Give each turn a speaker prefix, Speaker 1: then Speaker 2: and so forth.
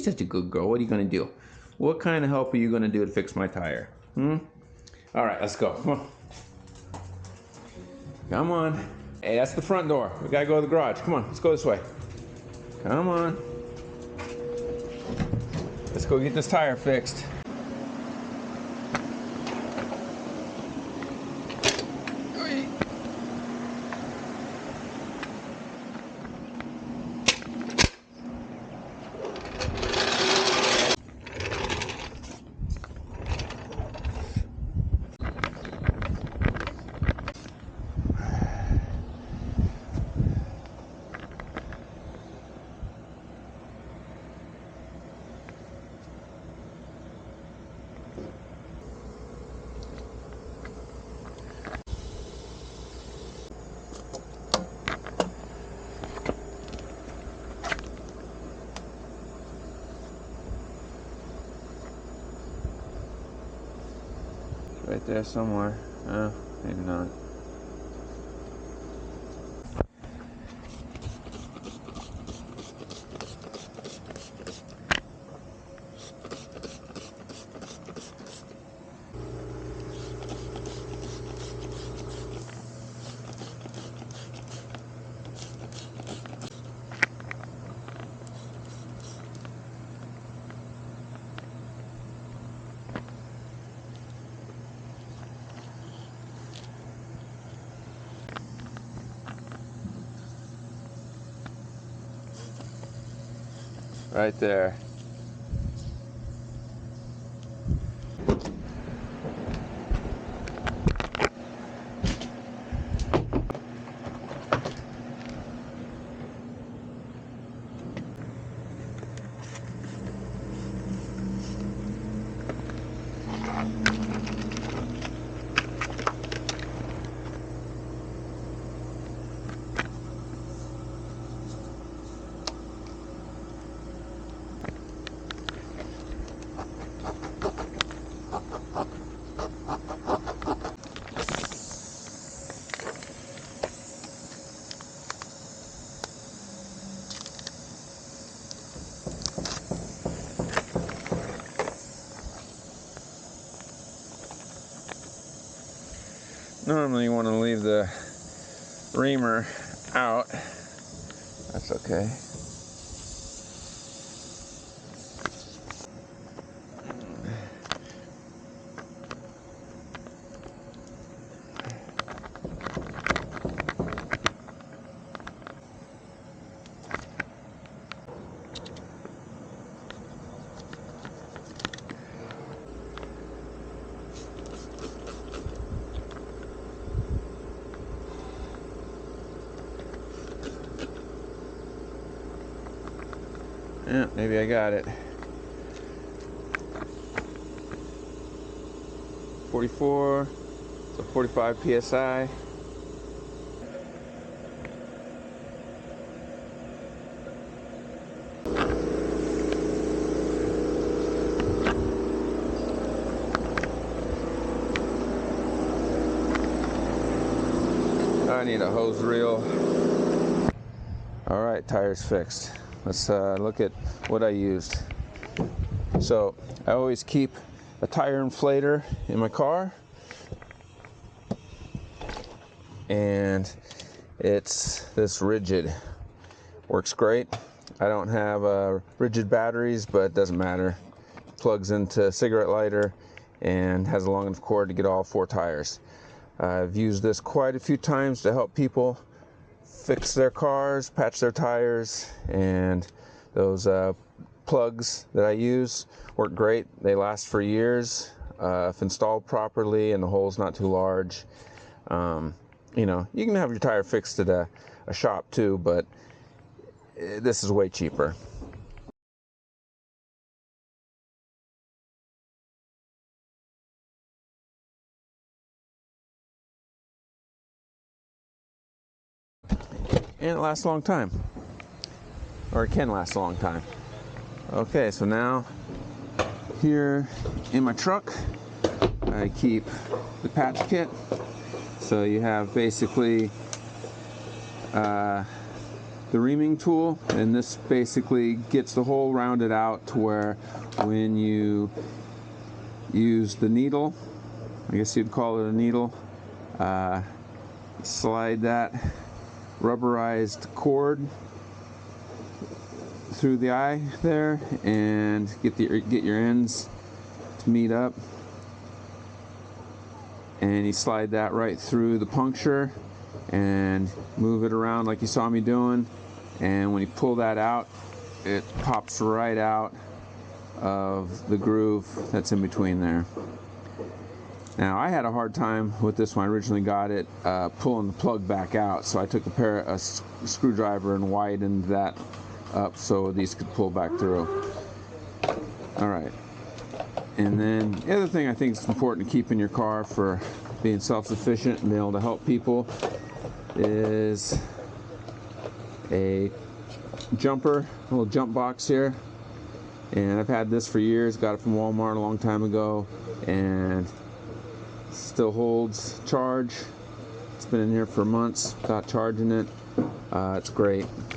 Speaker 1: such a good girl. What are you gonna do? What kind of help are you gonna do to fix my tire? All right, let's go. Come on. Come on. Hey, that's the front door. We gotta go to the garage. Come on, let's go this way. Come on. Let's go get this tire fixed. Right there somewhere. Oh, maybe not. Right there. Normally you want to leave the reamer out. That's okay. Yeah, maybe I got it. 44, so 45 psi. I need a hose reel. All right, tire's fixed. Let's look at what I used. So I always keep a tire inflator in my car, and it's this rigid. Works great. I don't have rigid batteries, but it doesn't matter. Plugs into a cigarette lighter and has a long enough cord to get all 4 tires. I've used this quite a few times to help people fix their cars, patch their tires, and those plugs that I use work great. They last for years if installed properly and the hole's not too large. You know, you can have your tire fixed at a shop too, but this is way cheaper. And it lasts a long time, or it can last a long time. Okay, so now here in my truck I keep the patch kit. So you have basically the reaming tool, and this basically gets the hole rounded out to where when you use the needle, I guess you'd call it a needle, slide that rubberized cord through the eye there and get your ends to meet up, and you slide that right through the puncture and move it around like you saw me doing, and when you pull that out, it pops right out of the groove that's in between there. Now, I had a hard time with this when I originally got it, pulling the plug back out, so I took a screwdriver and widened that up so these could pull back through. Alright, and then the other thing I think is important to keep in your car for being self-sufficient and being able to help people is a jumper, a little jump box here. And I've had this for years, got it from Walmart a long time ago, and still holds charge. It's been in here for months without charging it. It's great.